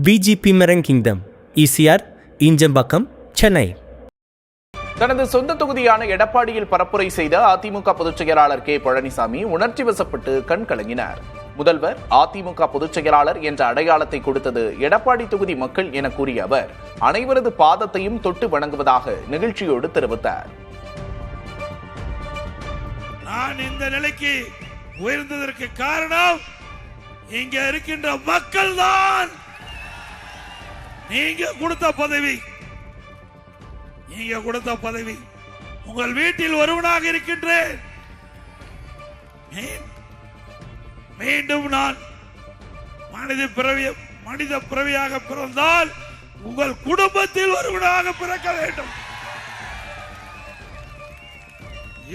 VGP Meren Kingdom, ECR, Injambakkam, Chennai. தனது சொந்த தொகுதியான எடப்பாடியில் பரப்புரை செய்த அதிமுக பொதுச் செயலாளர் கே பழனிசாமி உணர்ச்சி வசப்பட்டு கண் கலங்கினார். முதல்வர் அதிமுக பொதுச் செயலாளர் என்ற அடையாளத்தை கொடுத்தது எடப்பாடி தொகுதி மக்கள் என கூறிய அவர் அனைவரது பாதத்தையும் தொட்டு வணங்குவதாக நிகழ்ச்சியோடு தெரிவித்தார். நான் இந்த நிலைக்கு உயர்ந்ததற்கு காரணம் இங்க இருக்கின்ற மக்கள் தான். நீங்க கொடுத்த பதவி உங்கள் வீட்டில் ஒருவனாக இருக்கின்றேன். மீண்டும் நான் மனித பிறவியாக பிறந்தால் உங்கள் குடும்பத்தில் ஒருவனாக பிறக்க வேண்டும்.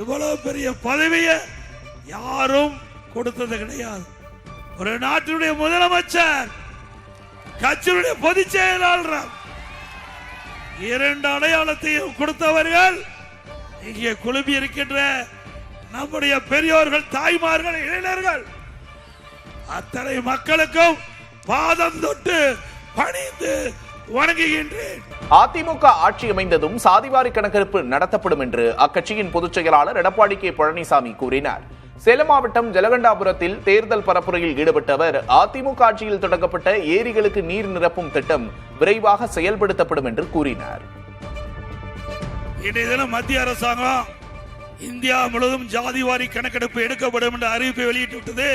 இவ்வளவு பெரிய பதவியை யாரும் கொடுத்தது கிடையாது. ஒரு நாட்டினுடைய முதலமைச்சர், கட்சியினுடைய பொதுச் செயலாளர், இரண்டு அடையாளத்தையும் கொடுத்தவர்கள் இங்கே குழுமி இருக்கின்ற நம்முடைய பெரியோர்கள், தாய்மார்கள், இளைஞர்கள் அத்தனை மக்களுக்கும் பாதம் தொட்டு பணிந்து வணங்குகின்றேன். அதிமுக ஆட்சி அமைந்ததும் சாதிவாரி கணக்கெடுப்பு நடத்தப்படும் என்று அக்கட்சியின் பொதுச் செயலாளர் எடப்பாடி கே பழனிசாமி கூறினார். சேலம் மாவட்டம் ஜலகண்டாபுரத்தில் தேர்தல் பரப்புரையில் ஈடுபட்ட அவர் அதிமுக ஆட்சியில் தொடங்கப்பட்ட ஏரிகளுக்கு நீர் நிரப்பும் திட்டம் விரைவாக செயல்படுத்தப்படும் என்று கூறினார். இன்றைய தினம் மத்திய அரசாங்கம் இந்தியா முழுவதும் ஜாதிவாரி கணக்கெடுப்பு எடுக்கப்படும் என்ற அறிவிப்பை வெளியிட்டுவிட்டது.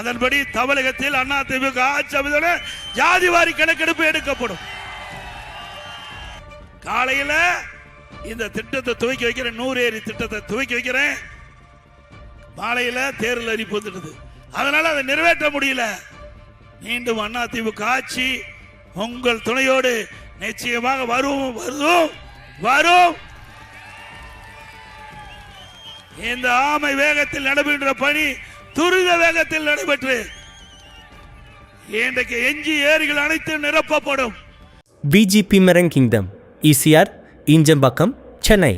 அதன்படி தமிழகத்தில் அதிமுக ஆட்சி அமைந்தவுடன் ஜாதிவாரி கணக்கெடுப்பு எடுக்கப்படும். காலையில் இந்த திட்டத்தை துவக்கி வைக்கிறேன், 100 ஏரி திட்டத்தை துவக்கி வைக்கிறேன். மாலையில் தேர்தல் அறிவிப்பு வந்துடுது, அதனால அதை நிறைவேற்ற முடியல. மீண்டும் அதிமுக ஆட்சி உங்கள் துணையோடு நிச்சயமாக வரும். இந்த ஆமை வேகத்தில் நடைபெற்ற பணி துரித வேகத்தில் நடைபெற்று இன்றைக்கு எஞ்சி ஏரிகள் அனைத்தும் நிரப்பப்படும். VGP Meren Kingdom, ECR, Injambakkam, Chennai.